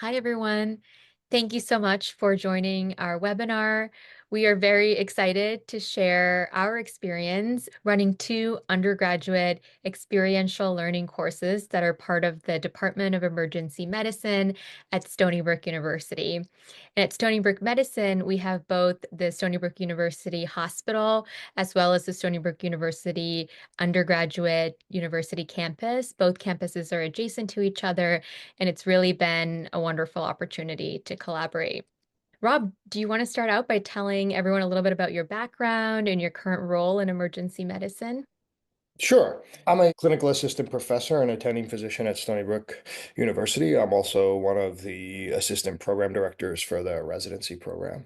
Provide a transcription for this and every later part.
Hi, everyone. Thank you so much for joining our webinar. We are very excited to share our experience running two undergraduate experiential learning courses that are part of the Department of Emergency Medicine at Stony Brook University. And at Stony Brook Medicine, we have both the Stony Brook University Hospital as well as the Stony Brook University Undergraduate University campus. Both campuses are adjacent to each other, and it's really been a wonderful opportunity to collaborate. Rob, do you want to start out by telling everyone a little bit about your background and your current role in emergency medicine? Sure. I'm a clinical assistant professor and attending physician at Stony Brook University. I'm also one of the assistant program directors for the residency program.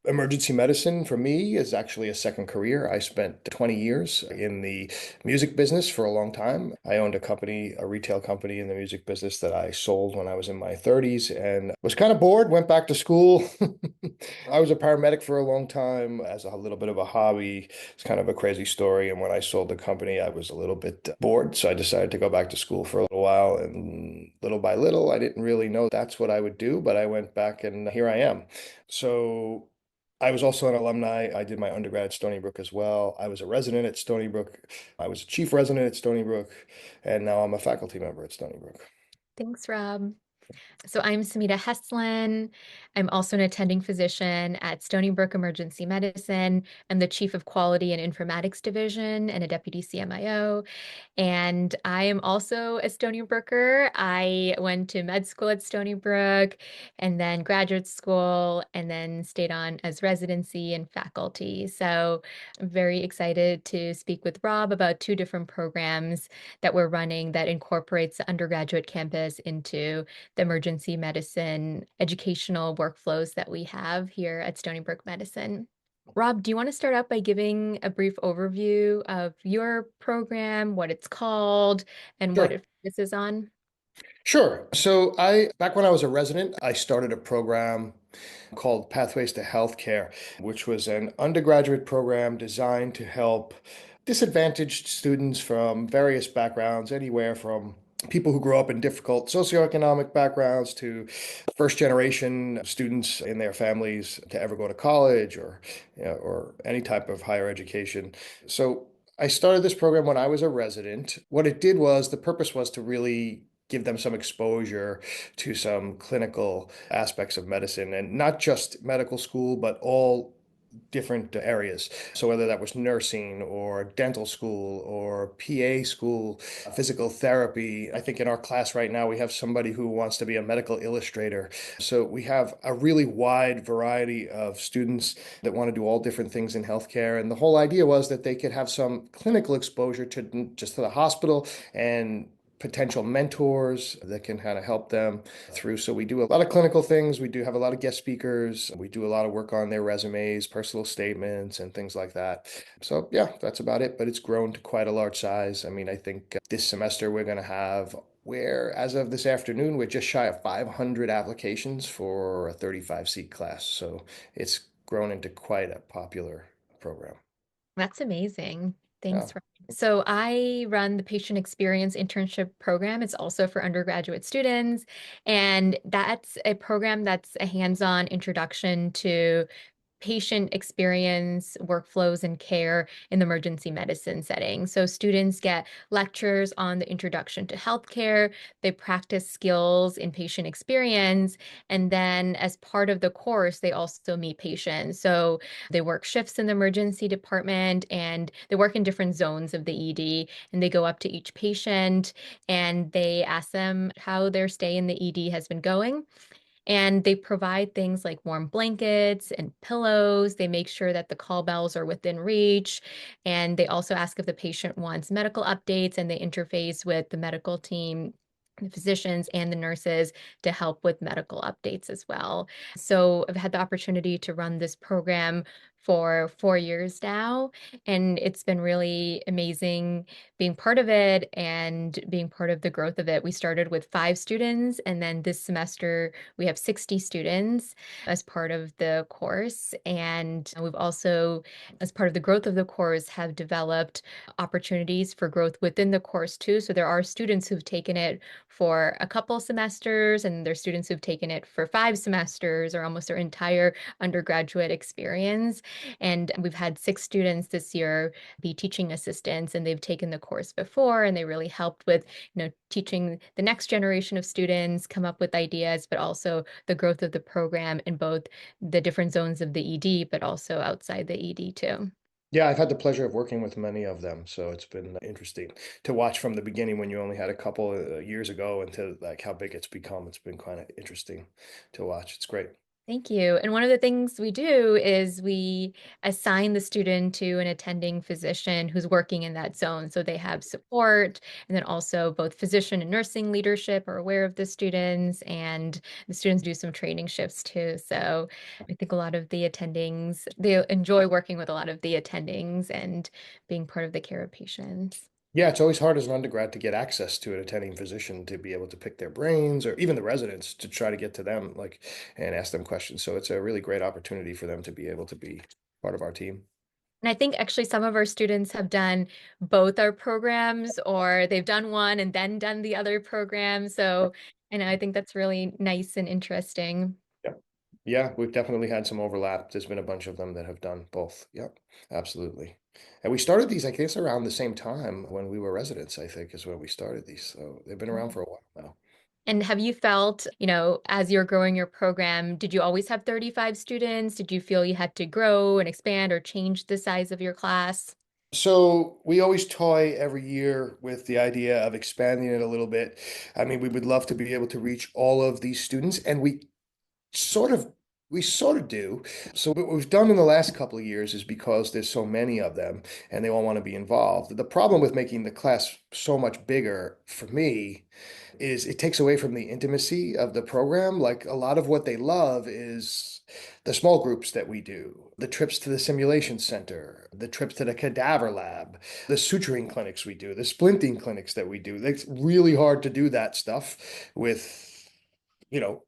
Emergency medicine for me is actually a second career. I spent 20 years in the music business for a long time. I owned a company, a retail company in the music business that I sold when I was in my 30s and was kind of bored, went back to school. I was a paramedic for a long time as a little bit of a hobby. It's kind of a crazy story. And when I sold the company, I was a little bit bored. So I decided to go back to school for a little while. And little by little, I didn't really know that's what I would do, but I went back and here I am. So I was also an alumni. I did my undergrad at Stony Brook as well. I was a resident at Stony Brook. I was a chief resident at Stony Brook. And now I'm a faculty member at Stony Brook. Thanks, Rob. So I'm Samita Heslin. I'm also an attending physician at Stony Brook Emergency Medicine. I'm the chief of quality and informatics division and a deputy CMIO. And I am also a Stony Brooker. I went to med school at Stony Brook and then graduate school and then stayed on as residency and faculty. So I'm very excited to speak with Rob about two different programs that we're running that incorporates the undergraduate campus into the emergency medicine educational workflows that we have here at Stony Brook Medicine. Rob, do you want to start out by giving a brief overview of your program, what it's called, and what Sure. it focuses on? Sure. Back when I was a resident, I started a program called Pathways to Healthcare, which was an undergraduate program designed to help disadvantaged students from various backgrounds, anywhere from people who grow up in difficult socioeconomic backgrounds to first generation students in their families to ever go to college or any type of higher education. So I started this program when I was a resident. What it did was the purpose was to really give them some exposure to some clinical aspects of medicine and not just medical school, but all different areas. So whether that was nursing or dental school or PA school, physical therapy. I think in our class right now, we have somebody who wants to be a medical illustrator. So we have a really wide variety of students that want to do all different things in healthcare. And the whole idea was that they could have some clinical exposure to just to the hospital and potential mentors that can kind of help them through. So we do a lot of clinical things. We do have a lot of guest speakers. We do a lot of work on their resumes, personal statements, and things like that. So yeah, that's about it. But it's grown to quite a large size. I mean, I think this semester we're going to have where as of this afternoon, we're just shy of 500 applications for a 35-seat class. So it's grown into quite a popular program. That's amazing. Yeah. Thanks, Rob. So I run the patient experience internship program. It's also for undergraduate students, and that's a program that's a hands-on introduction to patient experience, workflows, and care in the emergency medicine setting. So students get lectures on the introduction to healthcare, they practice skills in patient experience, and then as part of the course, they also meet patients. So they work shifts in the emergency department and they work in different zones of the ED, and they go up to each patient and they ask them how their stay in the ED has been going, and they provide things like warm blankets and pillows. They make sure that the call bells are within reach. And they also ask if the patient wants medical updates, and they interface with the medical team, the physicians, and the nurses to help with medical updates as well. So I've had the opportunity to run this program for 4 years now. And it's been really amazing being part of it and being part of the growth of it. We started with 5 students, and then this semester we have 60 students as part of the course. And we've also, as part of the growth of the course, have developed opportunities for growth within the course too. So there are students who've taken it for a couple semesters, and there's students who've taken it for 5 semesters or almost their entire undergraduate experience. And we've had 6 students this year be teaching assistants, and they've taken the course before, and they really helped with, teaching the next generation of students come up with ideas, but also the growth of the program in both the different zones of the ED, but also outside the ED too. Yeah, I've had the pleasure of working with many of them, so it's been interesting to watch from the beginning when you only had a couple years ago into like how big it's become. It's been kind of interesting to watch. It's great. Thank you. And one of the things we do is we assign the student to an attending physician who's working in that zone. So they have support, and then also both physician and nursing leadership are aware of the students, and the students do some training shifts too. So I think a lot of the attendings, they enjoy working with a lot of the attendings and being part of the care of patients. Yeah, it's always hard as an undergrad to get access to an attending physician to be able to pick their brains or even the residents to try to get to them like and ask them questions. So it's a really great opportunity for them to be able to be part of our team. And I think actually some of our students have done both our programs, or they've done one and then done the other program. So, and I think that's really nice and interesting. Yeah. Yeah, we've definitely had some overlap. There's been a bunch of them that have done both. Yep, absolutely. And we started these, I guess, around the same time when we were residents, I think, is when we started these. So they've been around for a while now. And have you felt, as you're growing your program, did you always have 35 students? Did you feel you had to grow and expand or change the size of your class? So we always toy every year with the idea of expanding it a little bit. I mean, we would love to be able to reach all of these students, and sort of we sort of do. So what we've done in the last couple of years is because there's so many of them and they all want to be involved. The problem with making the class so much bigger for me is it takes away from the intimacy of the program. Like a lot of what they love is the small groups that we do, the trips to the simulation center, the trips to the cadaver lab, the suturing clinics we do, the splinting clinics that we do. It's really hard to do that stuff with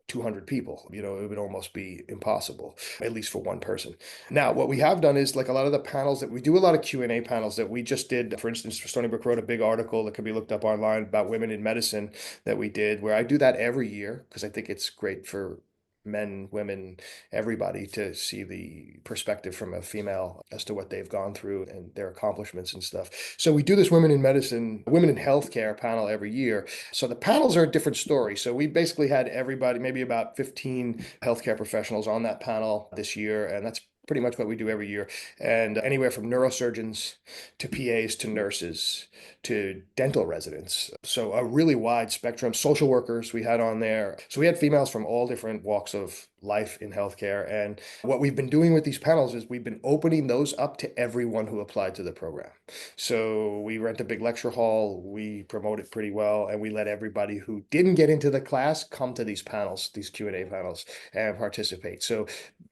200 people. It would almost be impossible, at least for one person. Now, what we have done is like a lot of the panels that we do, a lot of Q&A panels that we just did. For instance, Stony Brook wrote a big article that can be looked up online about women in medicine that we did, where I do that every year because I think it's great for men, women, everybody to see the perspective from a female as to what they've gone through and their accomplishments and stuff. So we do this women in medicine, women in healthcare panel every year. So the panels are a different story. So we basically had everybody, maybe about 15 healthcare professionals on that panel this year. And that's pretty much what we do every year. And anywhere from neurosurgeons to PAs to nurses to dental residents. So a really wide spectrum. Social workers we had on there. So we had females from all different walks of life in healthcare. And what we've been doing with these panels is we've been opening those up to everyone who applied to the program. So we rent a big lecture hall, we promote it pretty well, and we let everybody who didn't get into the class come to these panels, these Q&A panels, and participate. So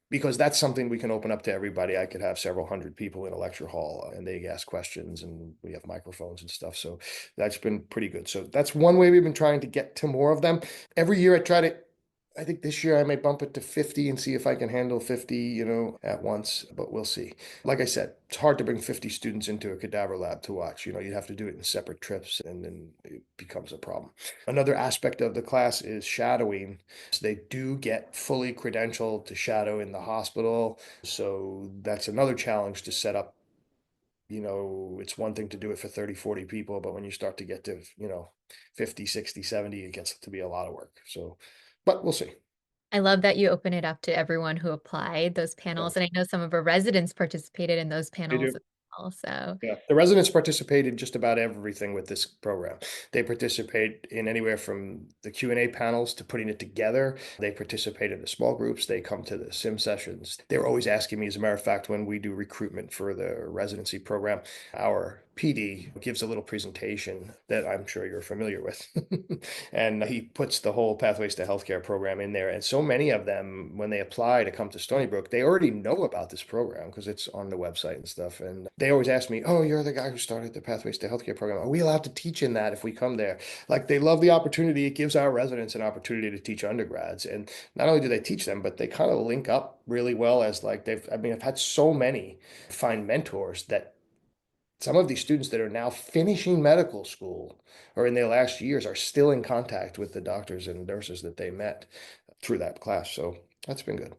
because that's something we can open up to everybody. I could have several hundred people in a lecture hall and they ask questions and we have microphones and stuff. So that's been pretty good. So that's one way we've been trying to get to more of them. Every year I think this year I may bump it to 50 and see if I can handle 50, at once, but we'll see. Like I said, it's hard to bring 50 students into a cadaver lab to watch. You have to do it in separate trips and then it becomes a problem. Another aspect of the class is shadowing. So they do get fully credentialed to shadow in the hospital. So that's another challenge to set up. It's one thing to do it for 30, 40 people, but when you start to get to, 50, 60, 70, it gets to be a lot of work. So, but we'll see. I love that you open it up to everyone who applied those Yeah, panels. And I know some of our residents participated in those they panels do. as well. So Yeah, the residents participate in just about everything with this program. They participate in anywhere from the Q&A panels to putting it together. They participate in the small groups. They come to the sim sessions. They're always asking me, as a matter of fact, when we do recruitment for the residency program, our PD gives a little presentation that I'm sure you're familiar with. And he puts the whole Pathways to Healthcare program in there. And so many of them, when they apply to come to Stony Brook, they already know about this program because it's on the website and stuff. And they always ask me, "Oh, you're the guy who started the Pathways to Healthcare program. Are we allowed to teach in that if we come there?" Like they love the opportunity. It gives our residents an opportunity to teach undergrads. And not only do they teach them, but they kind of link up really well as like I mean, I've had so many find mentors that some of these students that are now finishing medical school or in their last years are still in contact with the doctors and nurses that they met through that class. So that's been good.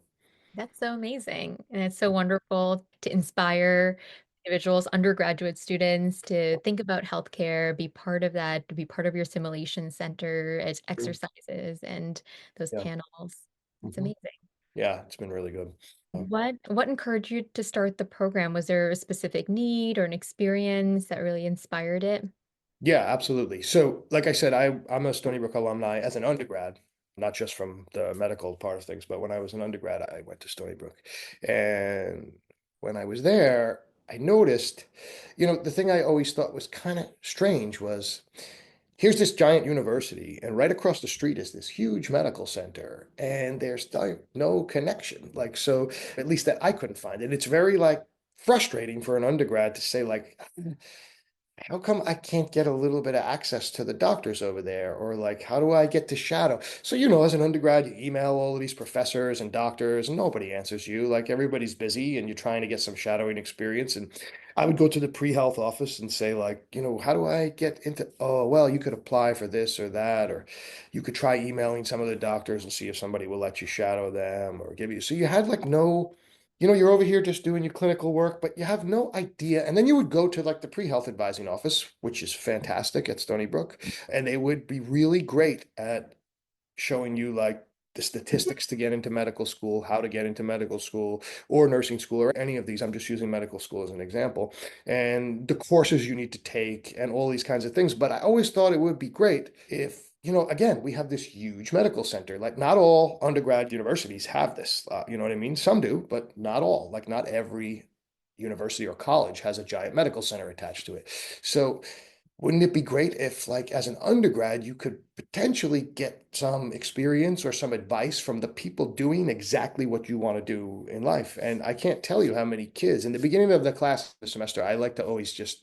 That's so amazing. And it's so wonderful to inspire individuals, undergraduate students to think about healthcare, be part of that, to be part of your simulation center as exercises and those Yeah. panels. It's Hmm. amazing. Yeah, it's been really good. What encouraged you to start the program? Was there a specific need or an experience that really inspired it? Yeah, absolutely. So, like I said, I'm a Stony Brook alumni as an undergrad, not just from the medical part of things, but when I was an undergrad, I went to Stony Brook. And when I was there, I noticed, the thing I always thought was kind of strange was here's this giant university, and right across the street is this huge medical center, and there's like no connection. Like, so at least that I couldn't find it. It's very like frustrating for an undergrad to say, like, how come I can't get a little bit of access to the doctors over there? Or like, how do I get to shadow? So, as an undergrad, you email all of these professors and doctors, and nobody answers you. Like everybody's busy and you're trying to get some shadowing experience. And I would go to the pre-health office and say, like, how do I get into, oh, well, you could apply for this or that, or you could try emailing some of the doctors and see if somebody will let you shadow them or give you. So you had like no you're over here just doing your clinical work, but you have no idea. And then you would go to like the pre-health advising office, which is fantastic at Stony Brook, and they would be really great at showing you like the statistics to get into medical school, how to get into medical school or nursing school or any of these. I'm just using medical school as an example, and the courses you need to take and all these kinds of things. But I always thought it would be great if, again, we have this huge medical center. Like not all undergrad universities have this, you know what I mean? Some do, but not all. Like not every university or college has a giant medical center attached to it. So wouldn't it be great if, like, as an undergrad, you could potentially get some experience or some advice from the people doing exactly what you want to do in life? And I can't tell you how many kids in the beginning of the class the semester, I like to always just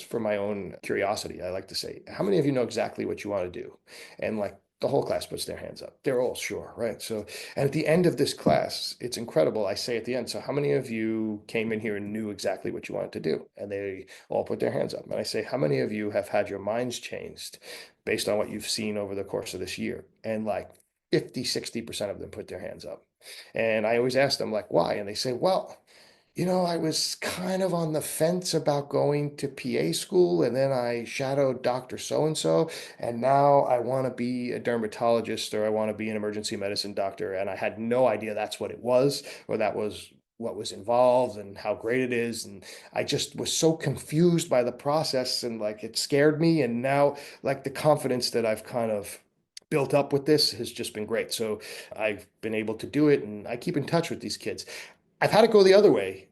for my own curiosity, I like to say, how many of you know exactly what you want to do? And like the whole class puts their hands up. They're all sure, right? So, and at the end of this class, it's incredible. I say at the end, so how many of you came in here and knew exactly what you wanted to do? And they all put their hands up. And I say, how many of you have had your minds changed based on what you've seen over the course of this year? And like 50, 60% of them put their hands up. And I always ask them, like, why? And they say, well, I was kind of on the fence about going to PA school, and then I shadowed Dr. So and so, and now I want to be a dermatologist or I want to be an emergency medicine doctor. And I had no idea that's what it was, or that was what was involved and how great it is. And I just was so confused by the process and like it scared me. And now, like, the confidence that I've kind of built up with this has just been great. So I've been able to do it, and I keep in touch with these kids. I've had it go the other way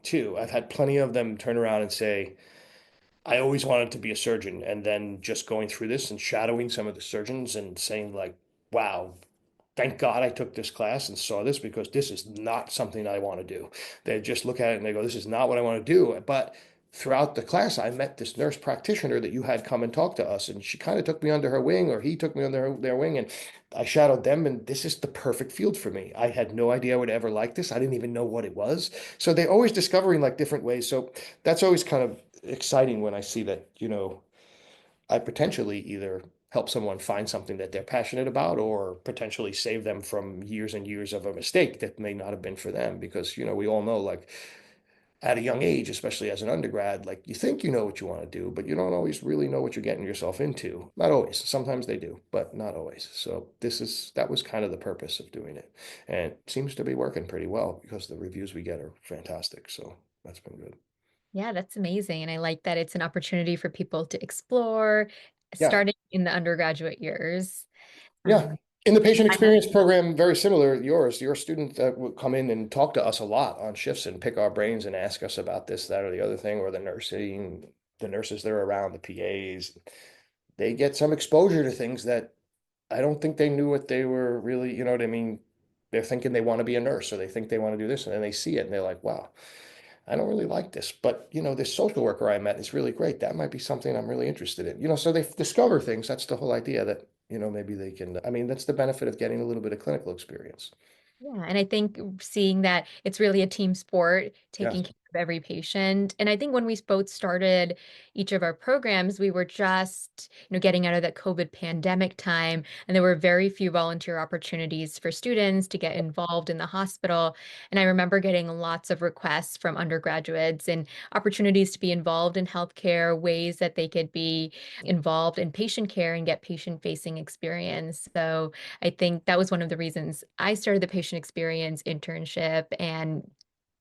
too. I've had plenty of them turn around and say, I always wanted to be a surgeon. And then just going through this and shadowing some of the surgeons and saying, like, wow, thank God I took this class and saw this because this is not something I want to do. They just look at it and they go, this is not what I want to do. But throughout the class, I met this nurse practitioner that you had come and talk to us, and she kind of took me under her wing, or he took me under their wing, and I shadowed them, and this is the perfect field for me. I had no idea I would ever like this. I didn't even know what it was. So they're always discovering like different ways. So that's always kind of exciting when I see that, I potentially either help someone find something that they're passionate about or potentially save them from years and years of a mistake that may not have been for them. Because, we all know, like, at a young age, especially as an undergrad, like you think you know what you want to do, but you don't always really know what you're getting yourself into. Not always. Sometimes they do, but not always. So that was kind of the purpose of doing it. And it seems to be working pretty well because the reviews we get are fantastic. So that's been good. Yeah, that's amazing. And I like that it's an opportunity for people to explore Yeah. starting in the undergraduate years. Yeah. In the patient experience program, very similar to yours, your students would come in and talk to us a lot on shifts and pick our brains and ask us about this, that, or the other thing, or the nurses that are around, the PAs. They get some exposure to things that I don't think they knew what they were really, you know what I mean? They're thinking they want to be a nurse or they think they want to do this, and then they see it and they're like, wow, I don't really like this. But, this social worker I met is really great. That might be something I'm really interested in. So they discover things. That's the whole idea that, maybe they can, I mean, that's the benefit of getting a little bit of clinical experience. Yeah, and I think seeing that it's really a team sport, taking Yes. care of every patient. And I think when we both started each of our programs, we were just, getting out of that COVID pandemic time, and there were very few volunteer opportunities for students to get involved in the hospital. And I remember getting lots of requests from undergraduates and opportunities to be involved in healthcare, ways that they could be involved in patient care and get patient-facing experience. So I think that was one of the reasons I started the patient experience internship. And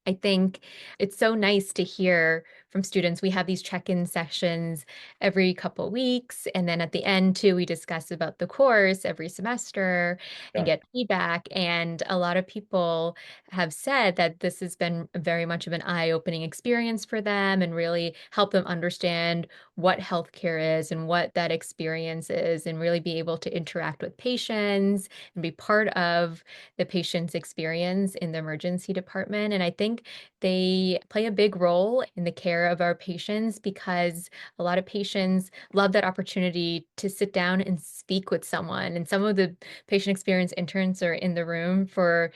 I think it's so nice to hear from students. We have these check-in sessions every couple weeks, and then at the end too, we discuss about the course every semester and Yeah. get feedback. And a lot of people have said that this has been very much of an eye-opening experience for them and really help them understand what healthcare is and what that experience is, and really be able to interact with patients and be part of the patient's experience in the emergency department. And I think they play a big role in the care of our patients because a lot of patients love that opportunity to sit down and speak with someone. And some of the patient experience interns are in the room for,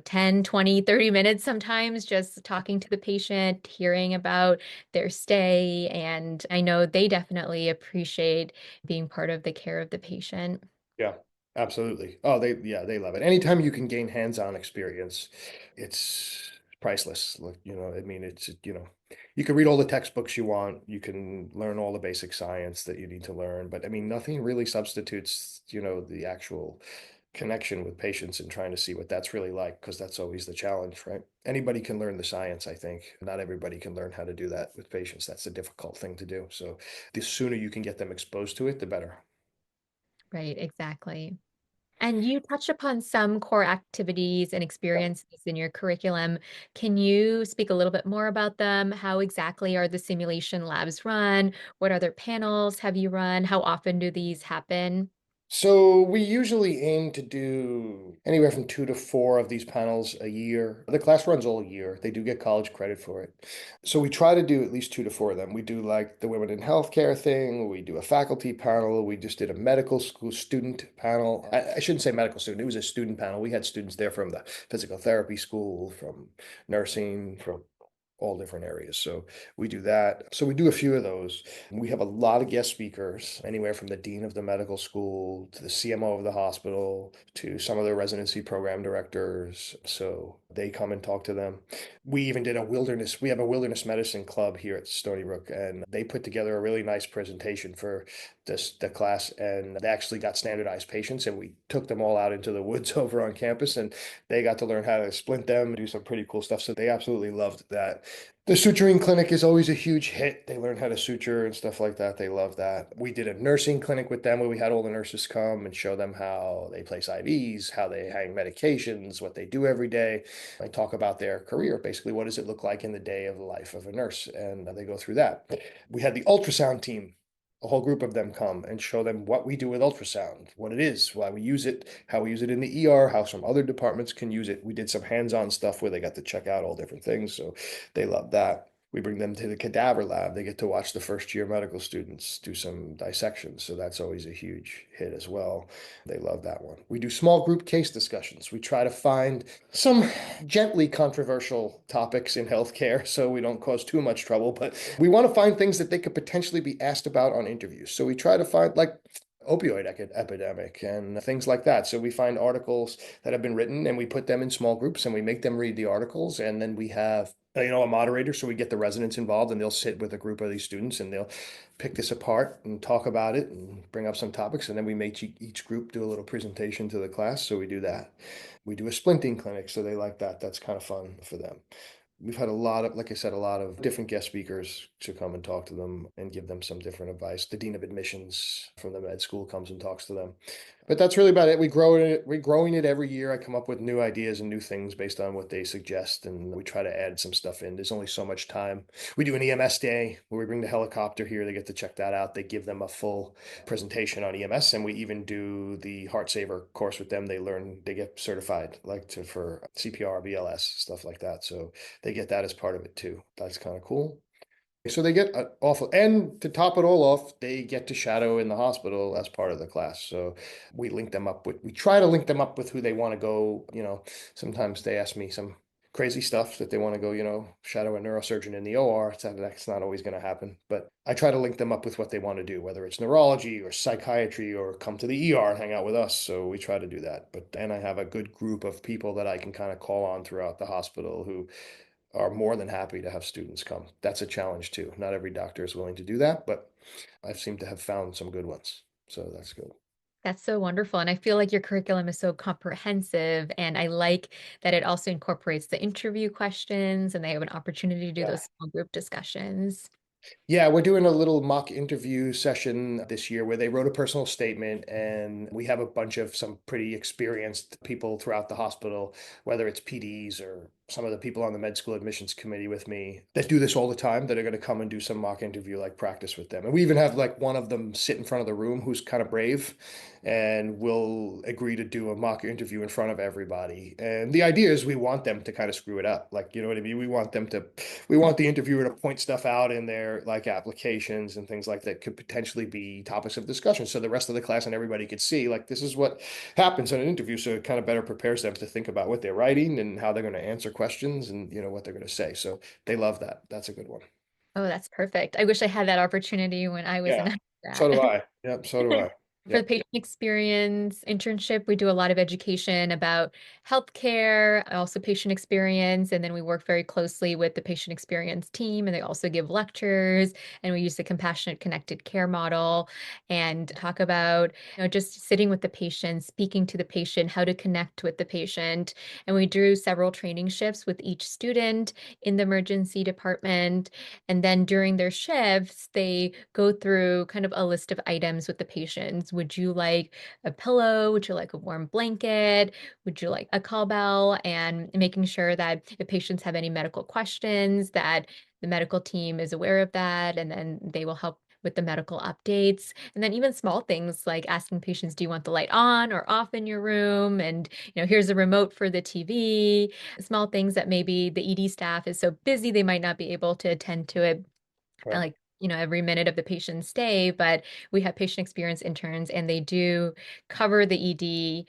10, 20, 30 minutes sometimes, just talking to the patient, hearing about their stay. And I know they definitely appreciate being part of the care of the patient. Yeah, absolutely. Oh, yeah, they love it. Anytime you can gain hands-on experience, it's priceless. Like, I mean, you can read all the textbooks you want, you can learn all the basic science that you need to learn, but I mean, nothing really substitutes, the actual connection with patients and trying to see what that's really like, because that's always the challenge, right? Anybody can learn the science, I think. Not everybody can learn how to do that with patients. That's a difficult thing to do. So the sooner you can get them exposed to it, the better. Right, exactly. And you touched upon some core activities and experiences in your curriculum. Can you speak a little bit more about them? How exactly are the simulation labs run? What other panels have you run? How often do these happen? So we usually aim to do anywhere from 2 to 4 of these panels a year. The class runs all year. They do get college credit for it. So we try to do at least 2 to 4 of them. We do like the women in healthcare thing. We do a faculty panel. We just did a medical school student panel. I shouldn't say medical student. It was a student panel. We had students there from the physical therapy school, from nursing, from all different areas. So we do that. So we do a few of those. We have a lot of guest speakers, anywhere from the dean of the medical school to the CMO of the hospital to some of the residency program directors. So they come and talk to them. We have a wilderness medicine club here at Stony Brook, and they put together a really nice presentation for the class, and they actually got standardized patients, and we took them all out into the woods over on campus, and they got to learn how to splint them, do some pretty cool stuff. So they absolutely loved that. The suturing clinic is always a huge hit. They learn how to suture and stuff like that. They love that. We did a nursing clinic with them where we had all the nurses come and show them how they place IVs, how they hang medications, what they do every day. I talk about their career, basically, what does it look like in the day of the life of a nurse? And they go through that. We had the ultrasound team, a whole group of them come and show them what we do with ultrasound, what it is, why we use it, how we use it in the ER, how some other departments can use it. We did some hands-on stuff where they got to check out all different things. So they love that. We bring them to the cadaver lab. They get to watch the first year medical students do some dissections. So that's always a huge hit as well. They love that one. We do small group case discussions. We try to find some gently controversial topics in healthcare so we don't cause too much trouble, but we want to find things that they could potentially be asked about on interviews. So we try to find like opioid epidemic and things like that. So we find articles that have been written and we put them in small groups and we make them read the articles. And then we have, a moderator. So we get the residents involved and they'll sit with a group of these students and they'll pick this apart and talk about it and bring up some topics. And then we make each group do a little presentation to the class. So we do that. We do a splinting clinic. So they like that. That's kind of fun for them. We've had a lot of, like I said, a lot of different guest speakers to come and talk to them and give them some different advice. The dean of admissions from the med school comes and talks to them. But that's really about it. We're growing it every year. I come up with new ideas and new things based on what they suggest, and we try to add some stuff in. There's only so much time. We do an EMS day where we bring the helicopter here. They get to check that out. They give them a full presentation on EMS, and we even do the Heart Saver course with them. They get certified for CPR, BLS, stuff like that. So they get that as part of it too. That's kind of cool. So they get awful, and to top it all off, they get to shadow in the hospital as part of the class. So we try to link them up with who they want to go. Sometimes they ask me some crazy stuff that they want to go, shadow a neurosurgeon in the OR. That's not always going to happen, but I try to link them up with what they want to do, whether it's neurology or psychiatry or come to the ER and hang out with us. So we try to do that. And I have a good group of people that I can kind of call on throughout the hospital who are more than happy to have students come. That's a challenge too. Not every doctor is willing to do that, but I've seemed to have found some good ones. So that's good. That's so wonderful. And I feel like your curriculum is so comprehensive. And I like that it also incorporates the interview questions and they have an opportunity to do Yeah. those small group discussions. Yeah, we're doing a little mock interview session this year where they wrote a personal statement, and we have a bunch of some pretty experienced people throughout the hospital, whether it's PDs or some of the people on the med school admissions committee with me that do this all the time, that are going to come and do some mock interview like practice with them. And we even have like one of them sit in front of the room who's kind of brave and will agree to do a mock interview in front of everybody. And the idea is we want them to kind of screw it up. Like, you know what I mean? We want the interviewer to point stuff out in their like applications and things like that could potentially be topics of discussion. So the rest of the class and everybody could see like this is what happens in an interview. So it kind of better prepares them to think about what they're writing and how they're going to answer questions and what they're going to say. So they love that. That's a good one. Oh, that's perfect. I wish I had that opportunity when I was Yeah. an So do undergrad. I. Yep. So do I. For the Yep. patient experience internship, we do a lot of education about healthcare, also patient experience, and then we work very closely with the patient experience team, and they also give lectures, and we use the compassionate connected care model and talk about, just sitting with the patient, speaking to the patient, how to connect with the patient. And we do several training shifts with each student in the emergency department. And then during their shifts, they go through kind of a list of items with the patients. Would you like a pillow? Would you like a warm blanket? Would you like a call bell? And making sure that if patients have any medical questions, that the medical team is aware of that, and then they will help with the medical updates. And then even small things like asking patients, do you want the light on or off in your room? And, here's a remote for the TV. Small things that maybe the ED staff is so busy, they might not be able to attend to it Right. like every minute of the patient's stay, but we have patient experience interns and they do cover the ED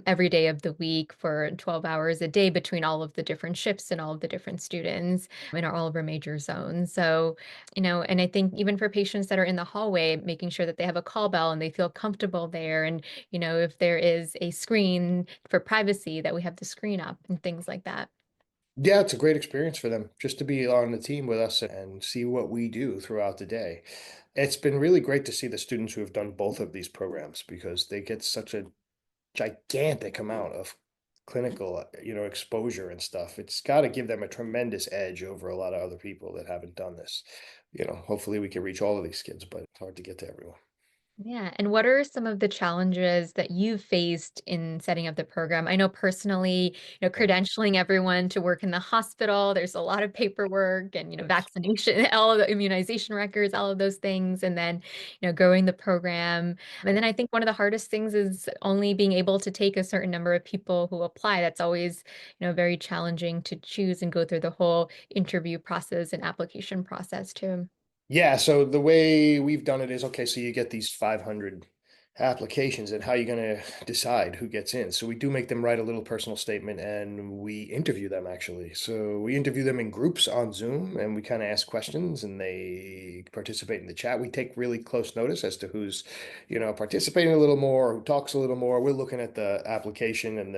every day of the week for 12 hours a day between all of the different shifts and all of the different students in all of our major zones. So, and I think even for patients that are in the hallway, making sure that they have a call bell and they feel comfortable there. And, if there is a screen for privacy, that we have the screen up and things like that. Yeah, it's a great experience for them just to be on the team with us and see what we do throughout the day. It's been really great to see the students who have done both of these programs because they get such a gigantic amount of clinical, exposure and stuff. It's got to give them a tremendous edge over a lot of other people that haven't done this. Hopefully we can reach all of these kids, but it's hard to get to everyone. Yeah. And what are some of the challenges that you've faced in setting up the program? I know personally, credentialing everyone to work in the hospital, there's a lot of paperwork and, Yes. vaccination, all of the immunization records, all of those things. And then, growing the program. And then I think one of the hardest things is only being able to take a certain number of people who apply. That's always, very challenging to choose and go through the whole interview process and application process too. Yeah, so the way we've done it is okay, so you get these 500 applications, and how are you going to decide who gets in? So we do make them write a little personal statement and we interview them actually. So we interview them in groups on Zoom and we kind of ask questions and they participate in the chat. We take really close notice as to who's, participating a little more, who talks a little more. We're looking at the application and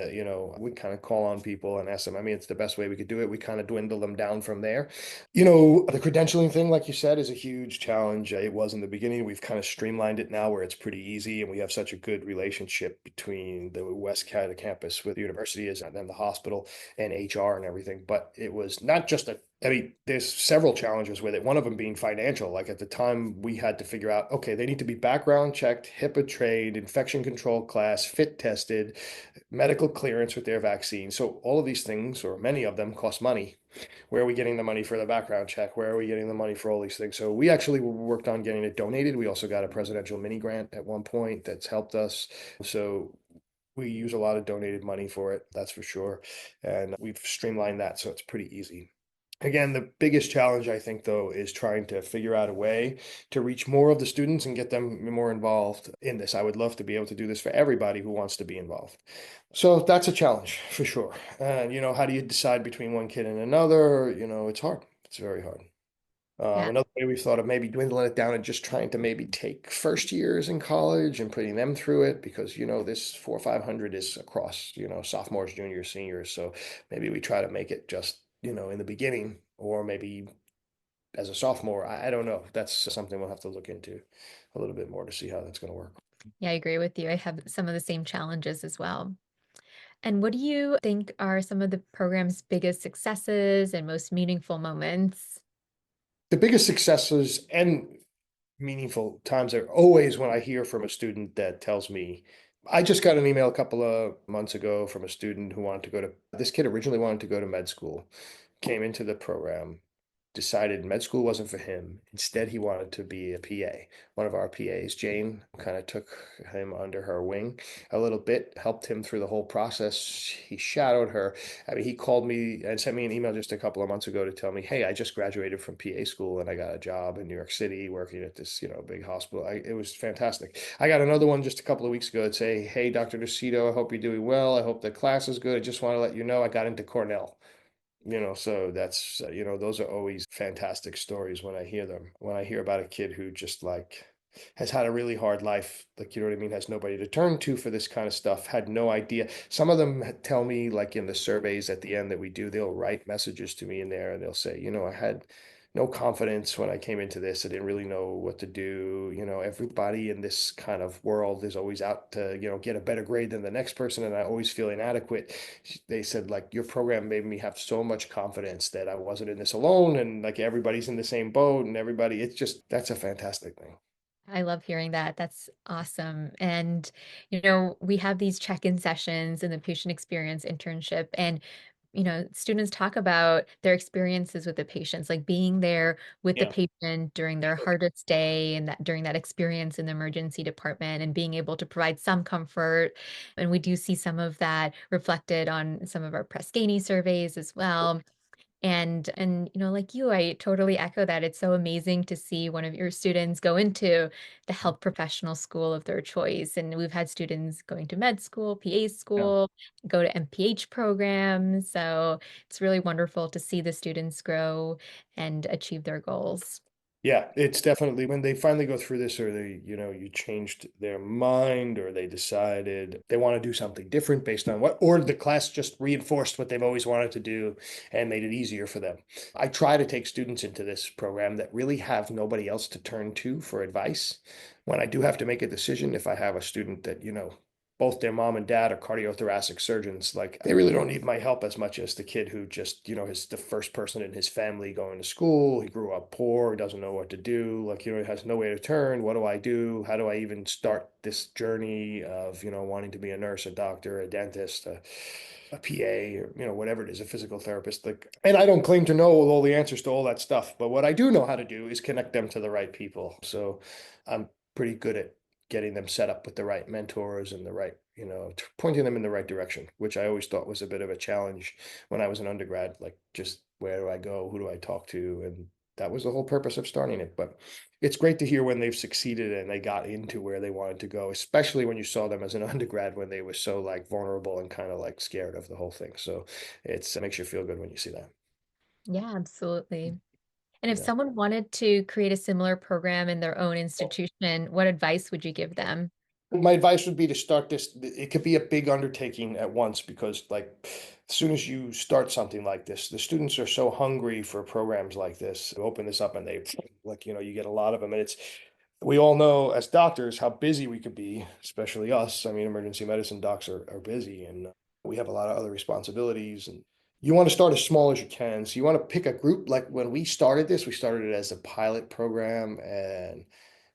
we kind of call on people and ask them. I mean, it's the best way we could do it. We kind of dwindle them down from there. The credentialing thing, like you said, is a huge challenge. It was in the beginning. We've kind of streamlined it now where it's pretty easy and we have such a good relationship between the west side of the campus with the university is and then the hospital and HR and everything. But it was not just I mean, there's several challenges with it. One of them being financial. Like at the time, we had to figure out, okay, they need to be background checked, HIPAA trained, infection control class, fit tested, medical clearance with their vaccine. So all of these things, or many of them, cost money. Where are we getting the money for the background check? Where are we getting the money for all these things? So we actually worked on getting it donated. We also got a presidential mini grant at one point that's helped us. So we use a lot of donated money for it, that's for sure. And we've streamlined that so it's pretty easy. Again, the biggest challenge, I think, though, is trying to figure out a way to reach more of the students and get them more involved in this. I would love to be able to do this for everybody who wants to be involved. So that's a challenge for sure. And, how do you decide between one kid and another? It's hard. It's very hard. Yeah, Another way we've thought of maybe dwindling it down and just trying to maybe take first years in college and putting them through it because, this 4 or 500 is across, sophomores, juniors, seniors. So maybe we try to make it just, in the beginning or maybe as a sophomore. I don't know. That's something we'll have to look into a little bit more to see how that's going to work. yeah, I agree with you. I have some of the same challenges as well. And what do you think are some of the program's biggest successes and most meaningful moments? The biggest successes and meaningful times are always when I hear from a student that tells me, I just got an email a couple of months ago from a student who wanted to this kid originally wanted to go to med school, came into the program, decided med school wasn't for him. Instead, he wanted to be a PA. One of our PAs, Jane, kind of took him under her wing a little bit, helped him through the whole process. He shadowed her. I mean, he called me and sent me an email just a couple of months ago to tell me, hey, I just graduated from PA school and I got a job in New York City working at this, big hospital. It was fantastic. I got another one just a couple of weeks ago that say, hey, Dr. Nocito, I hope you're doing well. I hope the class is good. I just want to let you know I got into Cornell. So that's, those are always fantastic stories when I hear them. When I hear about a kid who just like has had a really hard life, like, you know what I mean, has nobody to turn to for this kind of stuff, had no idea. Some of them tell me, like in the surveys at the end that we do, they'll write messages to me in there and they'll say, I had no confidence when I came into this. I didn't really know what to do. Everybody in this kind of world is always out to, get a better grade than the next person. And I always feel inadequate. They said, like, your program made me have so much confidence that I wasn't in this alone. And like everybody's in the same boat and everybody, that's a fantastic thing. I love hearing that. That's awesome. And, we have these check-in sessions in the patient experience internship, and, students talk about their experiences with the patients, like being there with the Yeah. patient during their hardest day and that during that experience in the emergency department and being able to provide some comfort. And we do see some of that reflected on some of our Press Ganey surveys as well. And like you, I totally echo that. It's so amazing to see one of your students go into the health professional school of their choice. And we've had students going to med school, PA Yeah. school, go to MPH programs. So it's really wonderful to see the students grow and achieve their goals. Yeah, it's definitely when they finally go through this or you changed their mind or they decided they want to do something different based on or the class just reinforced what they've always wanted to do and made it easier for them. I try to take students into this program that really have nobody else to turn to for advice. When I do have to make a decision, if I have a student that, both their mom and dad are cardiothoracic surgeons. Like they really don't need my help as much as the kid who just, is the first person in his family going to school. He grew up poor, doesn't know what to do, like, has no way to turn. What do I do? How do I even start this journey of, wanting to be a nurse, a doctor, a dentist, a PA, or, whatever it is, a physical therapist. Like, and I don't claim to know all the answers to all that stuff, but what I do know how to do is connect them to the right people. So I'm pretty good at getting them set up with the right mentors and the right, pointing them in the right direction, which I always thought was a bit of a challenge when I was an undergrad. Like, just where do I go? Who do I talk to? And that was the whole purpose of starting it. But it's great to hear when they've succeeded and they got into where they wanted to go, especially when you saw them as an undergrad when they were so like vulnerable and kind of like scared of the whole thing. So it makes you feel good when you see that. Yeah, absolutely. And if Yeah. someone wanted to create a similar program in their own institution, what advice would you give them? My advice would be to start this. It could be a big undertaking at once because, like, as soon as you start something like this, the students are so hungry for programs like this. Open this up and they, like, you get a lot of them. And it's we all know as doctors how busy we could be, especially us. I mean, emergency medicine docs are busy and we have a lot of other responsibilities. And you want to start as small as you can. So you want to pick a group. Like when we started this, we started it as a pilot program and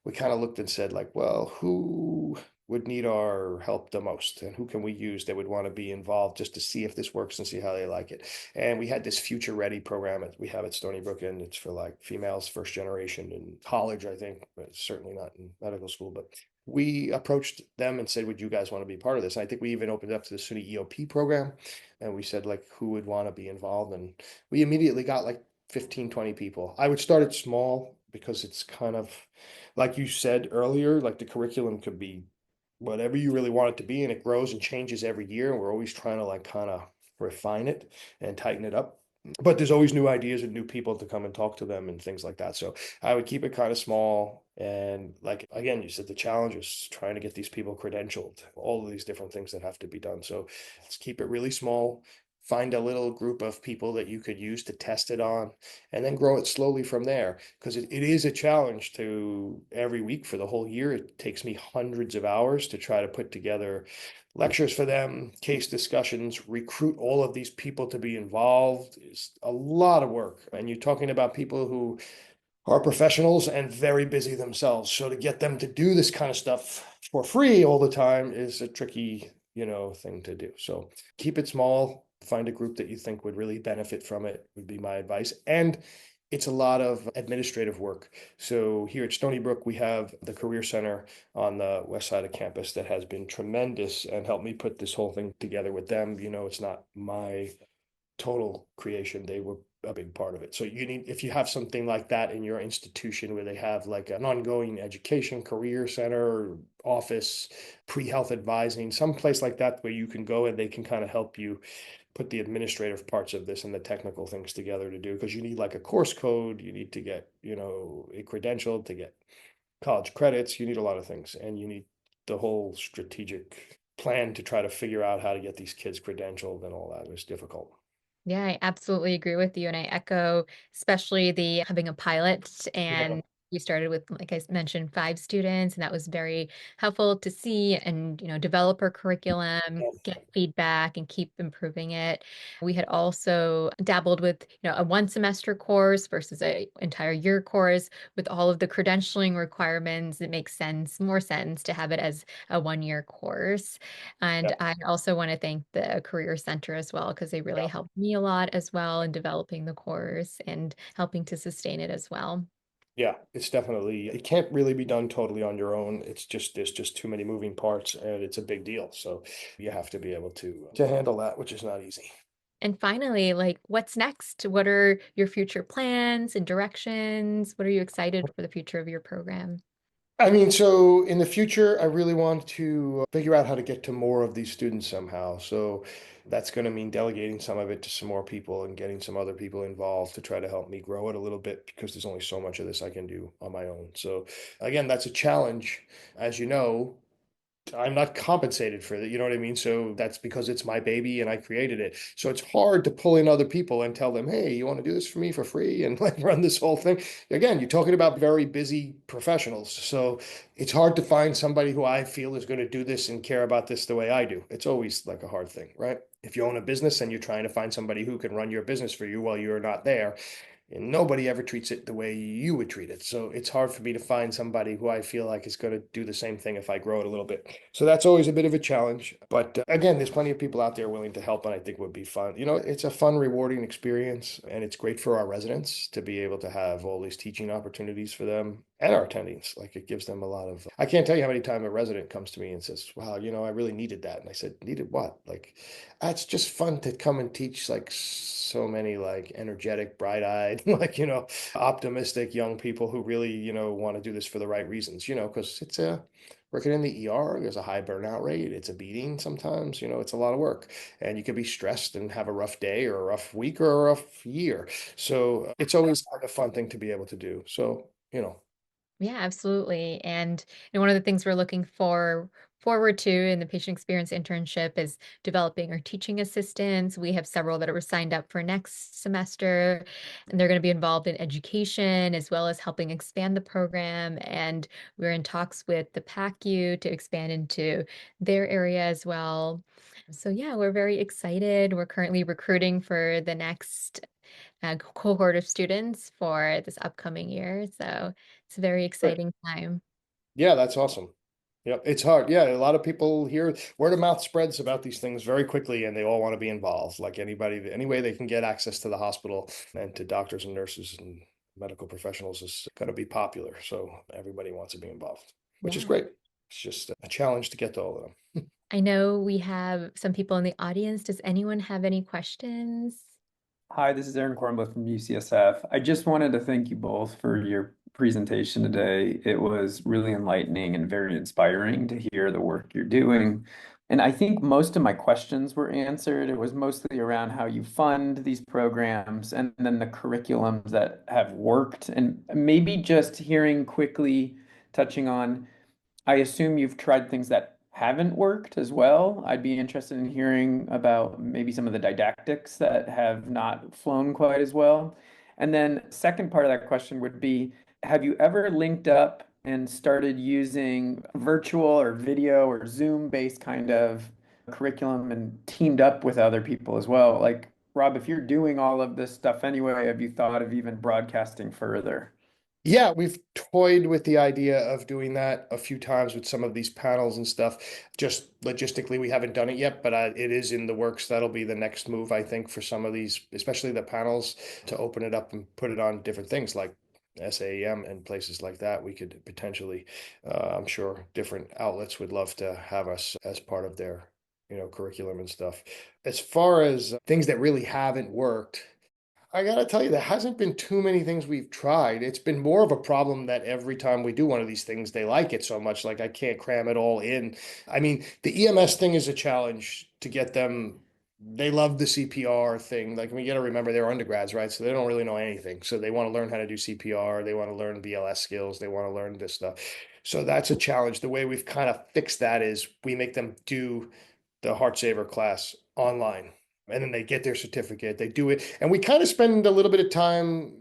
we kind of looked and said, like, well, who would need our help the most and who can we use that would want to be involved just to see if this works and see how they like it. And we had this future ready program that we have at Stony Brook, and it's for like females first generation in college, I think, but certainly not in medical school. But we approached them and said, would you guys want to be part of this? And I think we even opened it up to the SUNY EOP program, and we said like who would want to be involved, and we immediately got like 15, 20 people. I would start it small because it's kind of like you said earlier, like the curriculum could be whatever you really want it to be, and it grows and changes every year. And we're always trying to like kind of refine it and tighten it up. But there's always new ideas and new people to come and talk to them and things like that. So I would keep it kind of small. And like again, you said the challenge is trying to get these people credentialed, all of these different things that have to be done. So let's keep it really small. Find a little group of people that you could use to test it on, and then grow it slowly from there. Because it is a challenge to every week for the whole year. It takes me hundreds of hours to try to put together lectures for them, case discussions, recruit all of these people to be involved is a lot of work. And you're talking about people who are professionals and very busy themselves. So to get them to do this kind of stuff for free all the time is a tricky, thing to do. So keep it small, find a group that you think would really benefit from it, would be my advice. And it's a lot of administrative work. So here at Stony Brook, we have the Career Center on the west side of campus that has been tremendous and helped me put this whole thing together with them. It's not my total creation. They were a big part of it. So if you have something like that in your institution where they have like an ongoing education career center, office, pre-health advising, some place like that where you can go and they can kind of help you put the administrative parts of this and the technical things together to do, because you need like a course code, you need to get, a credential to get college credits, you need a lot of things, and you need the whole strategic plan to try to figure out how to get these kids credentialed, and all that is difficult. Yeah, I absolutely agree with you. And I echo, especially the having a pilot. Yeah. And we started with, like I mentioned, 5 students, and that was very helpful to see and, develop our curriculum, get feedback, and keep improving it. We had also dabbled with, a 1 semester course versus a entire year course with all of the credentialing requirements. It makes more sense to have it as a 1 year course. Yeah. And I also want to thank the Career Center as well, because they really Yeah. helped me a lot as well in developing the course and helping to sustain it as well. Yeah, it's definitely, it can't really be done totally on your own. There's just too many moving parts and it's a big deal. So you have to be able to handle that, which is not easy. And finally, like, what's next? What are your future plans and directions? What are you excited for the future of your program? I mean, so in the future, I really want to figure out how to get to more of these students somehow. So that's going to mean delegating some of it to some more people and getting some other people involved to try to help me grow it a little bit, because there's only so much of this I can do on my own. So again, that's a challenge. As you know, I'm not compensated for that. You know what I mean? So that's because it's my baby and I created it. So it's hard to pull in other people and tell them, hey, you want to do this for me for free and like run this whole thing. Again, you're talking about very busy professionals. So it's hard to find somebody who I feel is going to do this and care about this the way I do. It's always like a hard thing, right? If you own a business and you're trying to find somebody who can run your business for you while you're not there, and nobody ever treats it the way you would treat it. So it's hard for me to find somebody who I feel like is going to do the same thing if I grow it a little bit. So that's always a bit of a challenge. But again, there's plenty of people out there willing to help, and I think it would be fun. It's a fun, rewarding experience, and it's great for our residents to be able to have all these teaching opportunities for them and our attendings. Like it gives them a lot of, I can't tell you how many times a resident comes to me and says, wow, I really needed that. And I said, needed what? Like, it's just fun to come and teach like so many like energetic, bright-eyed, like, optimistic young people who really, want to do this for the right reasons, because working in the ER, there's a high burnout rate. It's a beating sometimes, it's a lot of work. And you could be stressed and have a rough day or a rough week or a rough year. So it's always like a fun thing to be able to do. So, Yeah, absolutely. And one of the things we're looking forward to in the patient experience internship is developing our teaching assistants. We have several that are signed up for next semester, and they're going to be involved in education as well as helping expand the program. And we're in talks with the PACU to expand into their area as well. So yeah, we're very excited. We're currently recruiting for the next cohort of students for this upcoming year. So it's a very Good. exciting time. Yeah, that's awesome. Yep, it's hard. Yeah, a lot of people hear word of mouth spreads about these things very quickly, and they all want to be involved. Like anybody, any way they can get access to the hospital and to doctors and nurses and medical professionals is going to be popular. So everybody wants to be involved, which is Yeah. great. It's just a challenge to get to all of them. I know we have some people in the audience. Does anyone have any questions? Hi, this is Aaron Kornbluth from UCSF. I just wanted to thank you both for your presentation today. It was really enlightening and very inspiring to hear the work you're doing. And I think most of my questions were answered. It was mostly around how you fund these programs and then the curriculums that have worked. And maybe just hearing quickly, touching on I assume you've tried things that haven't worked as well. I'd be interested in hearing about maybe some of the didactics that have not flown quite as well. And then second part of that question would be, have you ever linked up and started using virtual or video or Zoom-based kind of curriculum and teamed up with other people as well? Like, Rob, if you're doing all of this stuff anyway, have you thought of even broadcasting further? Yeah, we've toyed with the idea of doing that a few times with some of these panels and stuff. Just logistically, we haven't done it yet, but it is in the works. That'll be the next move, I think, for some of these, especially the panels, to open it up and put it on different things like SAEM and places like that. We could potentially, I'm sure different outlets would love to have us as part of their, curriculum and stuff. As far as things that really haven't worked, I gotta tell you, there hasn't been too many things we've tried. It's been more of a problem that every time we do one of these things, they like it so much, like I can't cram it all in. I mean, the EMS thing is a challenge to get them. They love the CPR thing. Like we gotta remember they're undergrads, right? So they don't really know anything. So they want to learn how to do CPR. They want to learn BLS skills. They want to learn this stuff. So that's a challenge. The way we've kind of fixed that is we make them do the Heart Saver class online, and then they get their certificate. They do it, and we kind of spend a little bit of time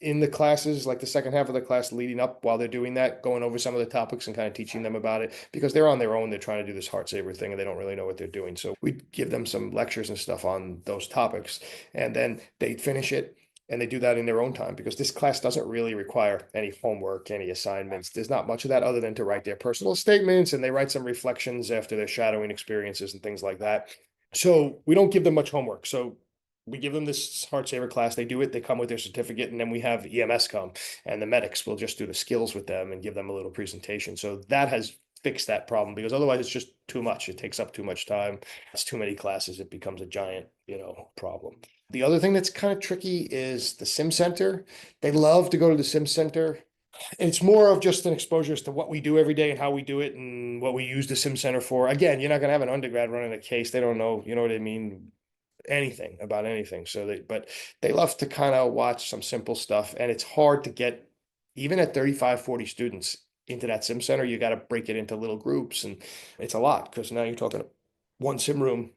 in the classes, like the second half of the class leading up while they're doing that, going over some of the topics and kind of teaching them about it because they're on their own. They're trying to do this heart saver thing and they don't really know what they're doing. So we give them some lectures and stuff on those topics, and then they finish it. And they do that in their own time because this class doesn't really require any homework, any assignments. There's not much of that other than to write their personal statements, and they write some reflections after their shadowing experiences and things like that. So we don't give them much homework. So we give them this heart saver class. They do it. They come with their certificate, and then we have EMS come, and the medics will just do the skills with them and give them a little presentation. So that has fixed that problem because otherwise it's just too much. It takes up too much time. It's too many classes. It becomes a giant, problem. The other thing that's kind of tricky is the sim center. They love to go to the sim center. It's more of just an exposure as to what we do every day and how we do it and what we use the sim center for. Again, you're not going to have an undergrad running a case. They don't know, you know what I mean? Anything about anything. But they love to kind of watch some simple stuff. And it's hard to get, even at 35, 40 students into that sim center, you got to break it into little groups. And it's a lot because now you're talking one sim room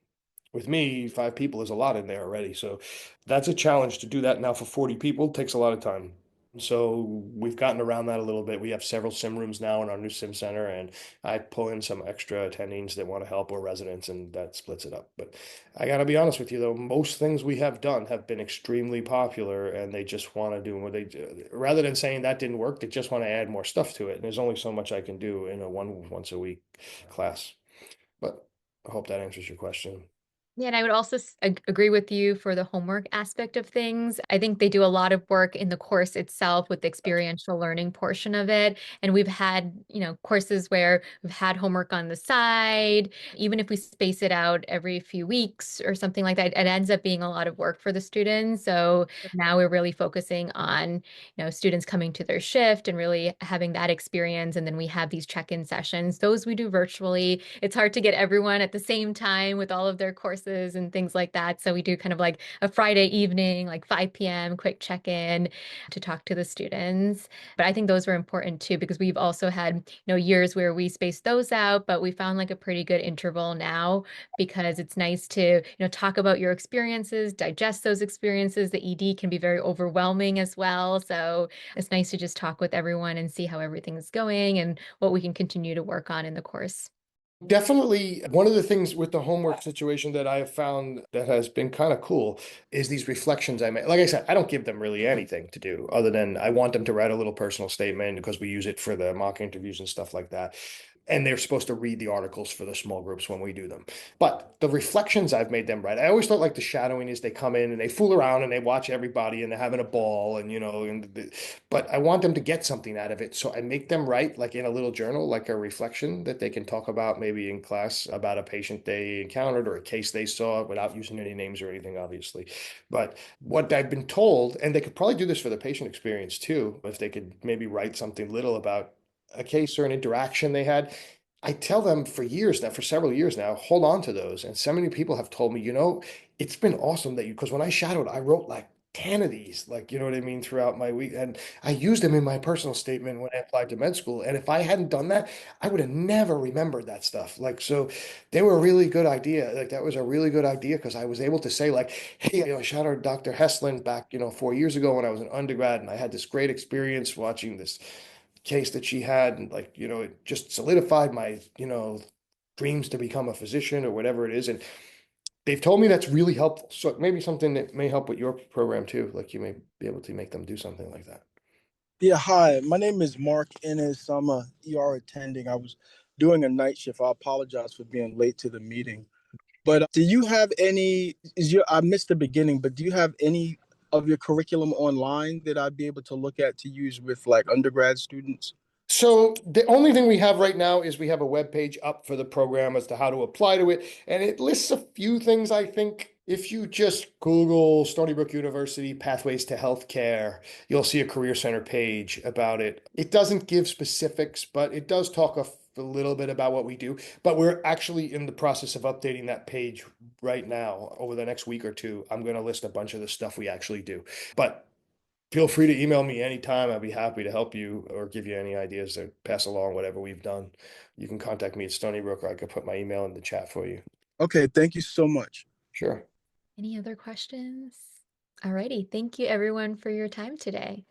with me, 5 people is a lot in there already. So that's a challenge to do that now for 40 people. It takes a lot of time. So we've gotten around that a little bit. We have several sim rooms now in our new sim center, and I pull in some extra attendings that want to help or residents, and that splits it up. But I gotta be honest with you though, most things we have done have been extremely popular, and they just want to do what they do. Rather than saying that didn't work, they just want to add more stuff to it. And there's only so much I can do in a once a week class. But I hope that answers your question. Yeah, and I would also agree with you for the homework aspect of things. I think they do a lot of work in the course itself with the experiential learning portion of it. And we've had, courses where we've had homework on the side, even if we space it out every few weeks or something like that, it ends up being a lot of work for the students. So now we're really focusing on, students coming to their shift and really having that experience. And then we have these check-in sessions. Those we do virtually. It's hard to get everyone at the same time with all of their course resources and things like that. So we do kind of like a Friday evening, like 5 p.m., quick check-in to talk to the students. But I think those were important too, because we've also had, years where we spaced those out, but we found like a pretty good interval now because it's nice to, talk about your experiences, digest those experiences. The ED can be very overwhelming as well. So it's nice to just talk with everyone and see how everything's going and what we can continue to work on in the course. Definitely, one of the things with the homework situation that I have found that has been kind of cool is these reflections I make. Like I said, I don't give them really anything to do other than I want them to write a little personal statement because we use it for the mock interviews and stuff like that. And they're supposed to read the articles for the small groups when we do them. But the reflections I've made them write, I always thought like the shadowing is they come in and they fool around and they watch everybody and they're having a ball and but I want them to get something out of it. So I make them write like in a little journal, like a reflection that they can talk about maybe in class about a patient they encountered or a case they saw without using any names or anything, obviously. But what I've been told, and they could probably do this for the patient experience too, if they could maybe write something little about a case or an interaction they had. I tell them for years now, for several years now, hold on to those. And so many people have told me, it's been awesome that because when I shadowed, I wrote like 10 of these, like, you know what I mean, throughout my week. And I used them in my personal statement when I applied to med school. And if I hadn't done that, I would have never remembered that stuff. Like, so they were a really good idea. Like, that was a really good idea because I was able to say, like, hey, I shadowed Dr. Heslin back, 4 years ago when I was an undergrad, and I had this great experience watching this case that she had, and like, it just solidified my, dreams to become a physician or whatever it is. And they've told me that's really helpful. So maybe something that may help with your program too. Like you may be able to make them do something like that. Yeah, hi. My name is Mark Ennis. I'm a ER attending. I was doing a night shift. I apologize for being late to the meeting. But do you have any, I missed the beginning, but do you have any of your curriculum online that I'd be able to look at to use with like undergrad students? So the only thing we have right now is we have a web page up for the program as to how to apply to it. And it lists a few things, I think. If you just Google Stony Brook University Pathways to Healthcare, you'll see a Career Center page about it. It doesn't give specifics, but it does talk a little bit about what we do. But we're actually in the process of updating that page right now. Over the next week or two, I'm going to list a bunch of the stuff we actually do. But feel free to email me anytime. I'd be happy to help you or give you any ideas to pass along whatever we've done. You can contact me at Stony Brook, or I could put my email in the chat for you. Okay, thank you so much. Sure. Any other questions? Alrighty, thank you everyone for your time today.